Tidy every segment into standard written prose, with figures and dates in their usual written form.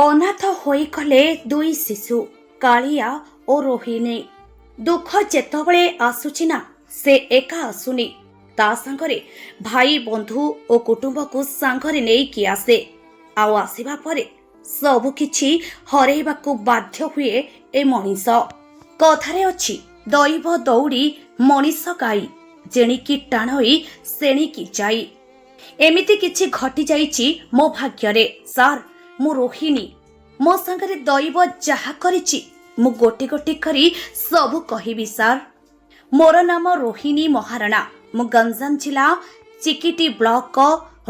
ଅନାଥ ହୋଇଗଲେ ଦୁଇ ଶିଶୁ କାଳିଆ ଓ ରୋହିଣୀ। ଦୁଃଖ ଯେତେବେଳେ ଆସୁଛି ନା ସେ ଏକା ଆସୁନି, ତା ସାଙ୍ଗରେ ଭାଇ ବନ୍ଧୁ ଓ କୁଟୁମ୍ବକୁ ସାଙ୍ଗରେ ନେଇକି ଆସେ। ଆଉ ଆସିବା ପରେ ସବୁକିଛି ହରେଇବାକୁ ବାଧ୍ୟ ହୁଏ ଏ ମଣିଷ। କଥାରେ ଅଛି, ଦୈବ ଦୌଡ଼ି ମଣିଷ ଗାଇ, ଜେଣିକି ଟାଣଇ ସେଣିକି ଯାଇ। ଏମିତି କିଛି ଘଟି ଯାଇଛି ମୋ ଭାଗ୍ୟରେ। ସାର୍, ମୁଁ ରୋହିଣୀ। ମୋ ସାଙ୍ଗରେ ଦୈବ ଯାହା କରିଛି ମୁଁ ଗୋଟି ଗୋଟି କରି ସବୁ କହିବି ସାର୍। ମୋର ନାମ ରୋହିଣୀ ମହାରଣା। ମୁଁ ଗଞ୍ଜାମ ଜିଲ୍ଲା ଚିକିଟି ବ୍ଲକ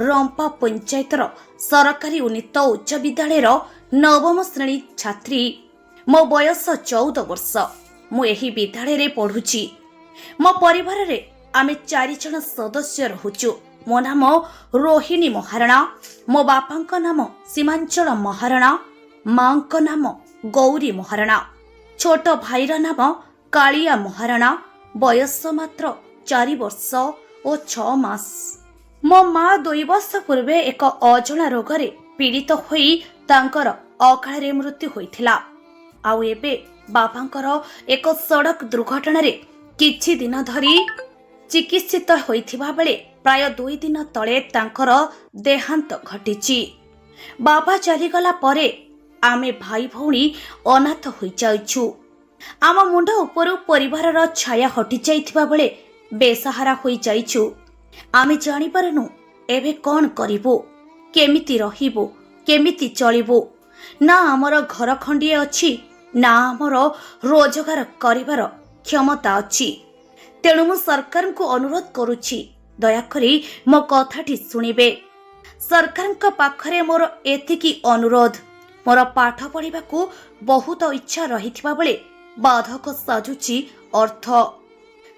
ରମ୍ପା ପଞ୍ଚାୟତର ସରକାରୀ ଉନ୍ନୀତ ଉଚ୍ଚ ବିଦ୍ୟାଳୟର ନବମ ଶ୍ରେଣୀ ଛାତ୍ରୀ। ମୋ ବୟସ 14 ବର୍ଷ। ମୁଁ ଏହି ବିଦ୍ୟାଳୟରେ ପଢୁଛି। ମୋ ପରିବାରରେ ଆମେ 4 ଜଣ ସଦସ୍ୟ ରହୁଛୁ। ମୋ ନାମ ରୋହିଣୀ ମହାରଣା। ମୋ ବାପାଙ୍କ ନାମ ସୀମାଞ୍ଚଳ ମହାରଣା, ମାଙ୍କ ନାମ ଗୌରୀ ମହାରଣା। ଛୋଟ ଭାଇର ନାମ କାଳିଆ ମହାରଣା। ବୟସ ମାତ୍ର 4 ବର୍ଷ ଓ 6 ମାସ। ମୋ ମା 2 ବର୍ଷ ପୂର୍ବେ ଏକ ଅଜଣା ରୋଗରେ ପୀଡ଼ିତ ହୋଇ ତାଙ୍କର ଅକାଳରେ ମୃତ୍ୟୁ ହୋଇଥିଲା। ଆଉ ଏବେ ବାପାଙ୍କର ଏକ ସଡ଼କ ଦୁର୍ଘଟଣାରେ କିଛି ଦିନ ଧରି ଚିକିତ୍ସିତ ହୋଇଥିବା ବେଳେ ପ୍ରାୟ 2 ଦିନ ତଳେ ତାଙ୍କର ଦେହାନ୍ତ ଘଟିଛି। ବାବା ଚାଲିଗଲା ପରେ ଆମେ ଭାଇ ଭଉଣୀ ଅନାଥ ହୋଇଯାଇଛୁ। ଆମ ମୁଣ୍ଡ ଉପରୁ ପରିବାରର ଛାୟା ହଟିଯାଇଥିବା ବେଳେ ବେସାହାରା ହୋଇଯାଇଛୁ। ଆମେ ଜାଣିପାରୁନୁ ଏବେ କ'ଣ କରିବୁ, କେମିତି ରହିବୁ, କେମିତି ଚଳିବୁ। ନା ଆମର ଘର ଖଣ୍ଡିଏ ଅଛି, ନା ଆମର ରୋଜଗାର କରିବାର କ୍ଷମତା ଅଛି। ତେଣୁ ମୁଁ ସରକାରଙ୍କୁ ଅନୁରୋଧ କରୁଛି, ଦୟାକରି ମୋ କଥାଟି ଶୁଣିବେ। ସରକାରଙ୍କ ପାଖରେ ମୋର ଏତିକି ଅନୁରୋଧ। ମୋର ପାଠ ପଢ଼ିବାକୁ ବହୁତ ଇଚ୍ଛା ରହିଥିବା ବେଳେ ବାଧକ ସାଜୁଛି ଅର୍ଥ।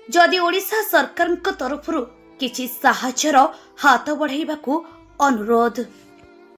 ଯଦି ଓଡ଼ିଶା ସରକାରଙ୍କ ତରଫରୁ କିଛି ସାହାଯ୍ୟର ହାତ ବଢ଼ାଇବାକୁ ଅନୁରୋଧ।